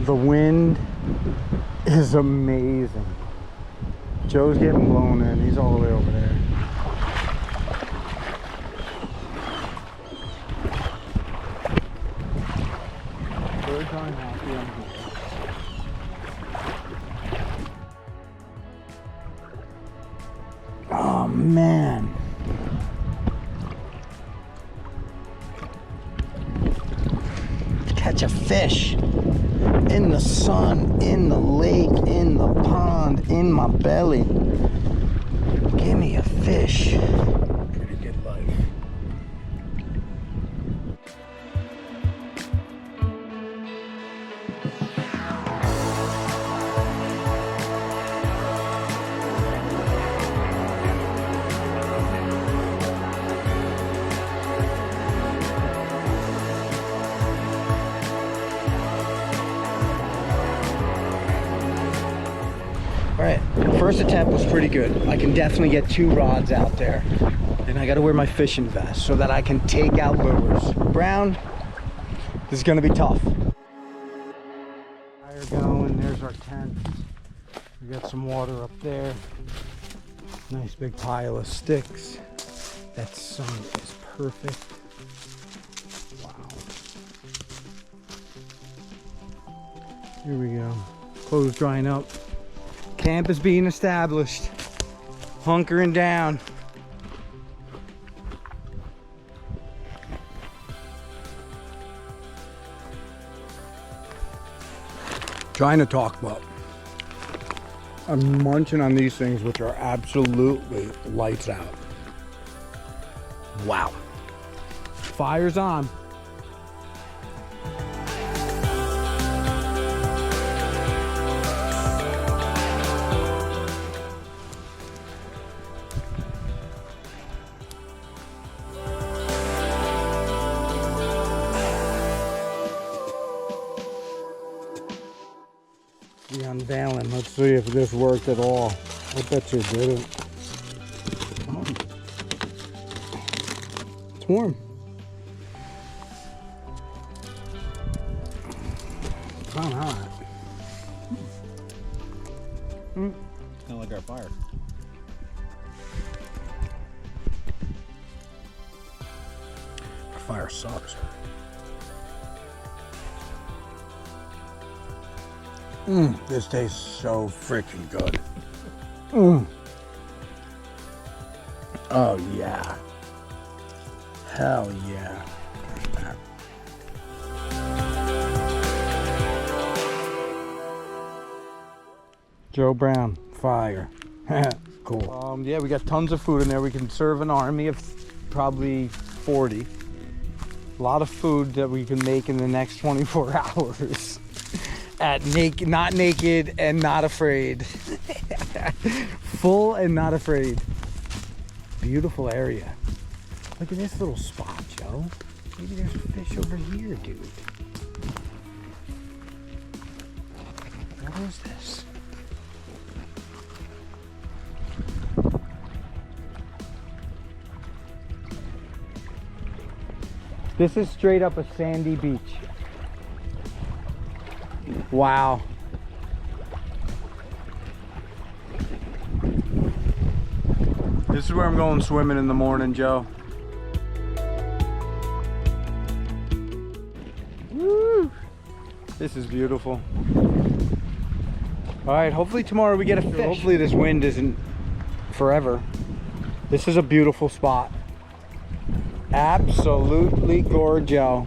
The wind is amazing. Joe's getting blown in. He's all the way over there. Birds aren't happy on here. Oh man. Catch a fish in the sun, in the lake, in the pond, in my belly. Give me a fish. Pretty good life. All right, first attempt was pretty good. I can definitely get 2 rods out there. And I gotta wear my fishing vest so that I can take out lures. Brown, this is gonna be tough. Fire going, there's our tent. We got some water up there. Nice big pile of sticks. That sun is perfect. Wow. Here we go. Clothes drying up. Camp is being established. Hunkering down. Trying to talk about. I'm munching on these things, which are absolutely lights out. Wow. Fire's on. The unveiling. Let's see if this worked at all. I bet you it didn't. Oh. It's warm. It's not hot. Kind of like our fire. Our fire sucks. This tastes so freaking good. Oh yeah. Hell yeah. There's that. Joe Brown, fire. Cool. Yeah, we got tons of food in there. We can serve an army of probably 40. A lot of food that we can make in the next 24 hours. At not naked and not afraid. Full and not afraid. Beautiful area. Look at this little spot, Joe. Maybe there's a fish over here, dude. What is this? This is straight up a sandy beach. Wow. This is where I'm going swimming in the morning, Joe. Woo! This is beautiful. All right, hopefully tomorrow we get a fish. Hopefully this wind isn't forever. This is a beautiful spot. Absolutely gorgeous.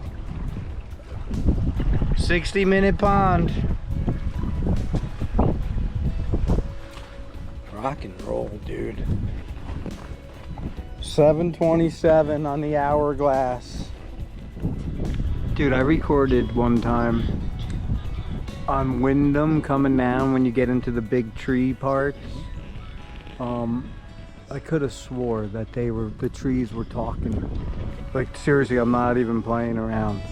60-minute pond. Rock and roll, dude. 7:27 on the hourglass. Dude, I recorded one time on Wyndham coming down when you get into the big tree parts. I could have swore that the trees were talking. Like seriously, I'm not even playing around.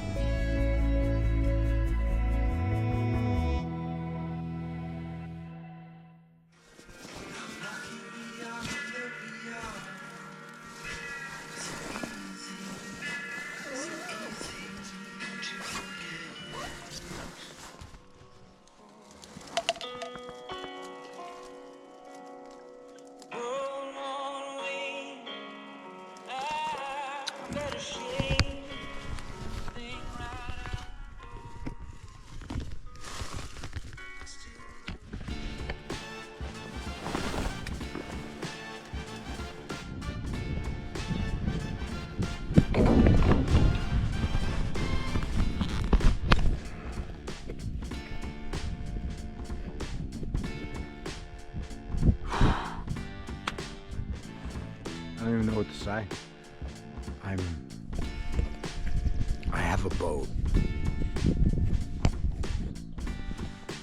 I have a boat.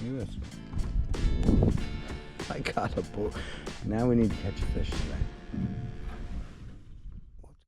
Look at this. I got a boat. Now we need to catch a fish today.